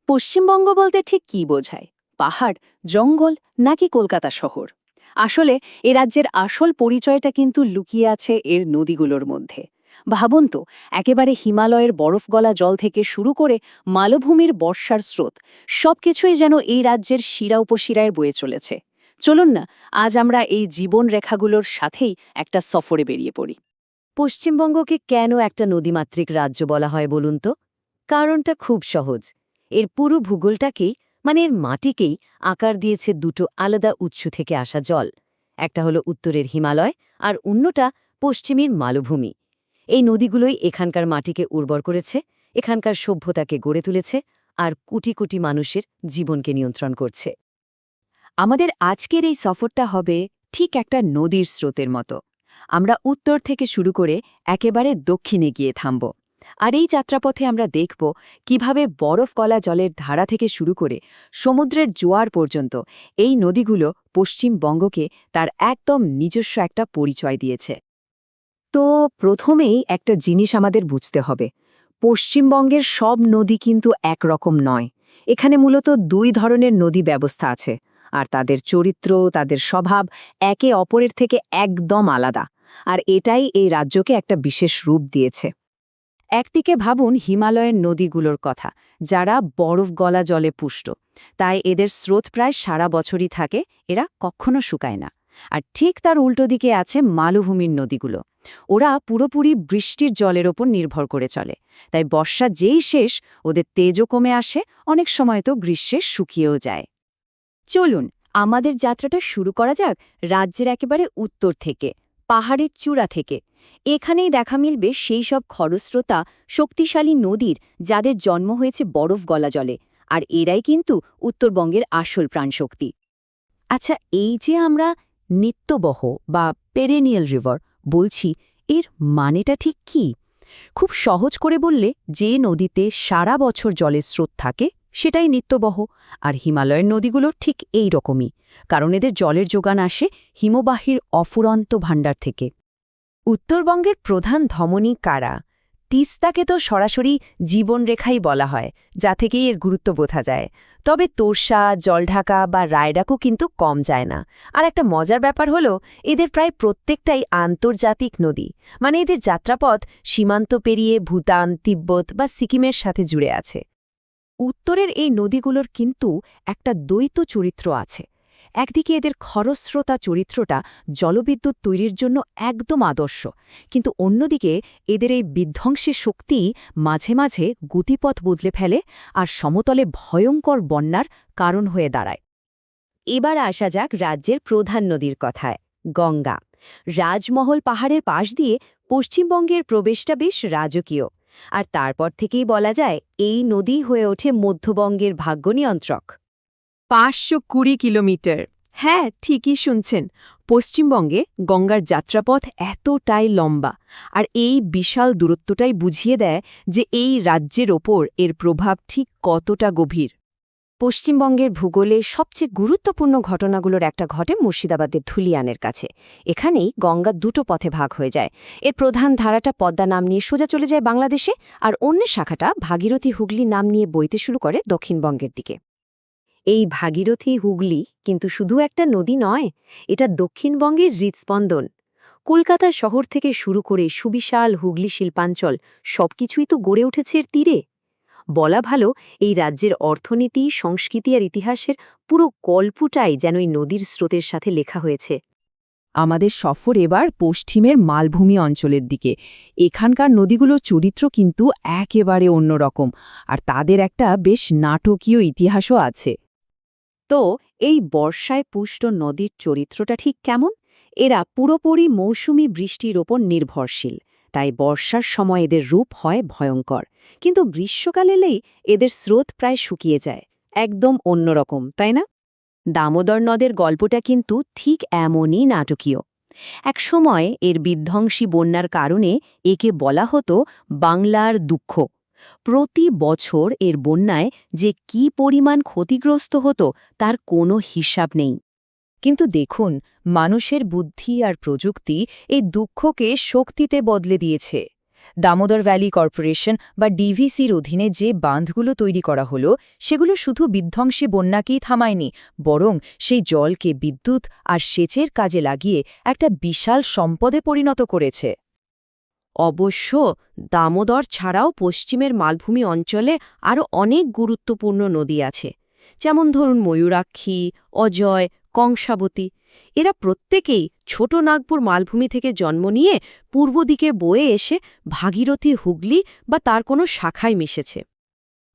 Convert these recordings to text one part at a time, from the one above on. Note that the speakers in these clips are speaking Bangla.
পশ্চিমবঙ্গ বলতে ঠিক কী বোঝায়? পাহাড়, জঙ্গল নাকি কলকাতা শহর? আসলে এ রাজ্যের আসল পরিচয়টা কিন্তু লুকিয়ে আছে এর নদীগুলোর মধ্যে। ভাবুন তো, একেবারে হিমালয়ের বরফ গলা জল থেকে শুরু করে মালভূমির বর্ষার স্রোত, সবকিছুই যেন এই রাজ্যের শিরা উপশিরায় বয়ে চলেছে। চলুন না, আজ আমরা এই জীবন রেখাগুলোর সাথেই একটা সফরে বেরিয়ে পড়ি। পশ্চিমবঙ্গকে কেন একটা নদীমাতৃক রাজ্য বলা হয় বলুন তো? কারণটা খুব সহজ। এর পুরো ভূগোলটাকেই এর মাটিকেই আকার দিয়েছে দুটো আলাদা উৎস থেকে আসা জল। একটা হলো উত্তরের হিমালয় আর অন্যটা পশ্চিমের মালভূমি। এই নদীগুলোই এখানকার মাটিকে উর্বর করেছে, এখানকার সভ্যতাকে গড়ে তুলেছে আর কোটি কোটি মানুষের জীবনকে নিয়ন্ত্রণ করছে। আমাদের আজকের এই সফরটা হবে ঠিক একটা নদীর স্রোতের মতো। আমরা উত্তর থেকে শুরু করে একেবারে দক্ষিণে গিয়ে থামব। আর এই যাত্রাপথে আমরা দেখব কিভাবে বরফ গলা জলের ধারা থেকে শুরু করে সমুদ্রের জোয়ার পর্যন্ত এই নদীগুলো পশ্চিমবঙ্গকে তার একদম নিজস্ব একটা পরিচয় দিয়েছে। তো প্রথমেই একটা জিনিস আমাদের বুঝতে হবে, পশ্চিমবঙ্গের সব নদী কিন্তু একরকম নয়। এখানে মূলত দুই ধরনের নদী ব্যবস্থা আছে, আর তাদের চরিত্র, তাদের স্বভাব একে অপরের থেকে একদম আলাদা। আর এটাই এই রাজ্যকে একটা বিশেষ রূপ দিয়েছে। একদিকে ভাবুন হিমালয়ের নদীগুলোর কথা, যারা বরফ গলা জলে পুষ্ট, তাই এদের স্রোত প্রায় সারা বছরই থাকে, এরা কখনো শুকায় না। আর ঠিক তার উল্টো দিকে আছে মালভূমির নদীগুলো। ওরা পুরোপুরি বৃষ্টির জলের ওপর নির্ভর করে চলে, তাই বর্ষা যেই শেষ ওদের তেজও কমে আসে, অনেক সময় তো গ্রীষ্মে শুকিয়েও যায়। চলুন আমাদের যাত্রাটা শুরু করা যাক রাজ্যের একেবারে উত্তর থেকে, পাহাড়ের চূড়া থেকে। এখানেই দেখা মিলবে সেই সব খরস্রোতা শক্তিশালী নদীর যাদের জন্ম হয়েছে বরফ গলা জলে, আর এরাই কিন্তু উত্তরবঙ্গের আসল প্রাণশক্তি। আচ্ছা, এই যে আমরা নিত্যবহ বা পেরেনিয়াল রিভার বলছি, এর মানেটা ঠিক কি? খুব সহজ করে বললে, যে নদীতে সারা বছর জলের স্রোত থাকে সেটাই নিত্যবহ। আর হিমালয়ের নদীগুলো ঠিক এই রকমই, কারণ এদের জলের যোগান আসে হিমবাহের অফুরন্ত ভাণ্ডার থেকে। উত্তরবঙ্গের প্রধান ধমনী কারা? তিস্তাকে তো সরাসরি জীবনরেখাই বলা হয়, যা থেকেই এর গুরুত্ব বোঝা যায়। তবে তোর্ষা, জলঢাকা বা রায়ডাকও কিন্তু কম যায় না। আর একটা মজার ব্যাপার হলো, এদের প্রায় প্রত্যেকটাই আন্তর্জাতিক নদী, এদের যাত্রাপথ সীমান্ত পেরিয়ে ভুটান, তিব্বত বা সিকিমের সাথে জুড়ে আছে। উত্তরের এই নদীগুলোর কিন্তু একটা দ্বৈত চরিত্র আছে। একদিকে এদের খরস্রোতা চরিত্রটা জলবিদ্যুৎ তৈরির জন্য একদম আদর্শ, কিন্তু অন্যদিকে এদের এই বিধ্বংসী শক্তি মাঝে মাঝে গতিপথ বদলে ফেলে আর সমতলে ভয়ঙ্কর বন্যার কারণ হয়ে দাঁড়ায়। এবার আসা যাক রাজ্যের প্রধান নদীর কথায়, গঙ্গা। রাজমহল পাহাড়ের পাশ দিয়ে পশ্চিমবঙ্গের প্রবেশটা বেশ রাজকীয়, আর তারপর থেকেই বলা যায় এই নদী হয়ে ওঠে মধ্যবঙ্গের ভাগ্য নিয়ন্ত্রক। 520 কিলোমিটার। হ্যাঁ, ঠিকই শুনছেন। পশ্চিমবঙ্গে গঙ্গার যাত্রাপথ এতটাই লম্বা, আর এই বিশাল দূরত্বটাই বুঝিয়ে দেয় যে এই রাজ্যের ওপর এর প্রভাব ঠিক কতটা গভীর। পশ্চিমবঙ্গের ভূগোলে সবচেয়ে গুরুত্বপূর্ণ ঘটনাগুলোর একটা ঘটে মুর্শিদাবাদের ধুলিয়ানের কাছে। এখানেই গঙ্গা দুটো পথে ভাগ হয়ে যায়। এর প্রধান ধারাটা পদ্মা নাম নিয়ে সোজা চলে যায় বাংলাদেশে, আর অন্য শাখাটা ভাগীরথী হুগলি নাম নিয়ে বইতে শুরু করে দক্ষিণবঙ্গের দিকে। এই ভাগীরথী হুগলি কিন্তু শুধু একটা নদী নয়, এটা দক্ষিণবঙ্গের হৃৎস্পন্দন। কলকাতা শহর থেকে শুরু করে সুবিশাল হুগলি শিল্পাঞ্চল সবকিছুই তো গড়ে উঠেছে এর তীরে। বলা ভালো, এই রাজ্যের অর্থনীতি, সংস্কৃতি আর ইতিহাসের পুরো গল্পটাই যেন এই নদীর স্রোতের সাথে লেখা হয়েছে। আমাদের সফর এবার পশ্চিমের মালভূমি অঞ্চলের দিকে। এখানকার নদীগুলোর চরিত্র কিন্তু একেবারে অন্যরকম, আর তাদের একটা বেশ নাটকীয় ইতিহাসও আছে। তো এই বর্ষায় পুষ্ট নদীর চরিত্রটা ঠিক কেমন? এরা পুরোপুরি মৌসুমি বৃষ্টির ওপর নির্ভরশীল, তাই বর্ষার সময় এদের রূপ হয় ভয়ঙ্কর। কিন্তু গ্রীষ্মকাল এলেই এদের স্রোত প্রায় শুকিয়ে যায়, একদম অন্যরকম, তাই না? দামোদর নদের গল্পটা কিন্তু ঠিক এমনই নাটকীয়। একসময় এর বিধ্বংসী বন্যার কারণে একে বলা হতো বাংলার দুঃখ। প্রতি বছর এর বন্যায় যে কী পরিমাণ ক্ষতিগ্রস্ত হতো তার কোনো হিসাব নেই। কিন্তু দেখুন, মানুষের বুদ্ধি আর প্রযুক্তি এই দুঃখকে শক্তিতে বদলে দিয়েছে। দামোদর ভ্যালি কর্পোরেশন বা ডিভিসির অধীনে যে বাঁধগুলো তৈরি করা হলো সেগুলো শুধু বিধ্বংসী বন্যাকেই থামায়নি, বরং সেই জলকে বিদ্যুৎ আর সেচের কাজে লাগিয়ে একটা বিশাল সম্পদে পরিণত করেছে। অবশ্য দামোদর ছাড়াও পশ্চিমের মালভূমি অঞ্চলে আরও অনেক গুরুত্বপূর্ণ নদী আছে, যেমন ধরুন ময়ূরাক্ষী, অজয়, কংসাবতী। এরা প্রত্যেকেই ছোট নাগপুর মালভূমি থেকে জন্ম নিয়ে পূর্ব দিকে বয়ে এসে ভাগীরথী, হুগলি বা তার কোনো শাখায় মিশেছে।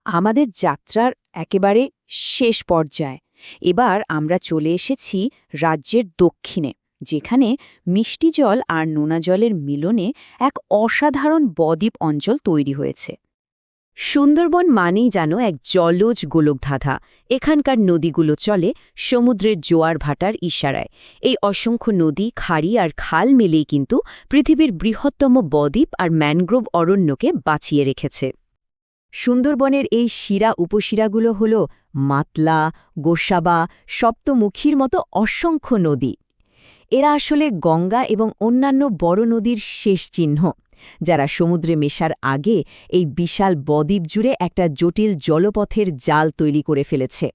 আমাদের যাত্রার একেবারে শেষ পর্যায়ে এবার আমরা চলে এসেছি রাজ্যের দক্ষিণে, যেখানে মিষ্টি জল আর নোনা জলের মিলনে এক অসাধারণ বদ্বীপ অঞ্চল তৈরি হয়েছে। সুন্দরবন মানেই যেন এক জলজ গোলকধাঁধা। এখানকার নদীগুলো চলে সমুদ্রের জোয়ার ভাটার ইশারায়। এই অসংখ্য নদী, খাড়ি আর খাল মিলেই কিন্তু পৃথিবীর বৃহত্তম বদ্বীপ আর ম্যানগ্রোভ অরণ্যকে বাঁচিয়ে রেখেছে। সুন্দরবনের এই শিরা উপশিরাগুলো হল মাতলা, গোসাবা, সপ্তমুখীর মতো অসংখ্য নদী। এরা আসলে গঙ্গা এবং অন্যান্য বড় নদীর শেষ চিহ্ন, যারা সমুদ্রে মেশার আগে এই বিশাল বদ্বীপ জুড়ে একটা জটিল জলপথের জাল তৈরি করে ফেলেছে।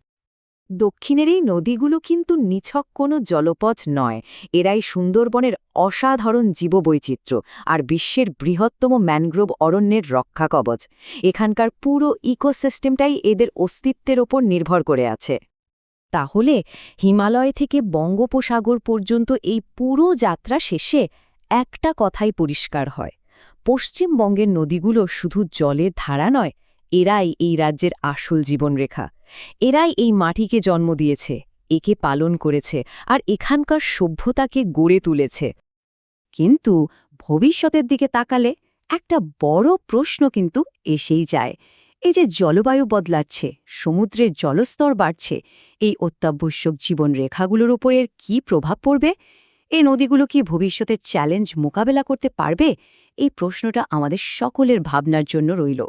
দক্ষিণের এই নদীগুলো কিন্তু নিছক কোনো জলপথ নয়, এরাই সুন্দরবনের অসাধারণ জীববৈচিত্র্য আর বিশ্বের বৃহত্তম ম্যানগ্রোভ অরণ্যের রক্ষা কবচ। এখানকার পুরো ইকোসিস্টেমটাই এদের অস্তিত্বের ওপর নির্ভর করে আছে। তাহলে হিমালয় থেকে বঙ্গোপসাগর পর্যন্ত এই পুরো যাত্রা শেষে একটা কথাই পরিষ্কার হয়, পশ্চিমবঙ্গের নদীগুলো শুধু জলের ধারা নয়, এরাই এই রাজ্যের আসল জীবনরেখা। এরাই এই মাটিকে জন্ম দিয়েছে, একে পালন করেছে আর এখানকার সভ্যতাকে গড়ে তুলেছে। কিন্তু ভবিষ্যতের দিকে তাকালে একটা বড় প্রশ্ন কিন্তু এসেই যায়। এই যে জলবায়ু বদলাচ্ছে, সমুদ্রের জলস্তর বাড়ছে, এই অত্যাবশ্যক জীবনরেখাগুলোর উপর এর কী প্রভাব পড়বে? এই নদীগুলো কি ভবিষ্যতের চ্যালেঞ্জ মোকাবেলা করতে পারবে? এই প্রশ্নটা আমাদের সকলের ভাবনার জন্য রইল।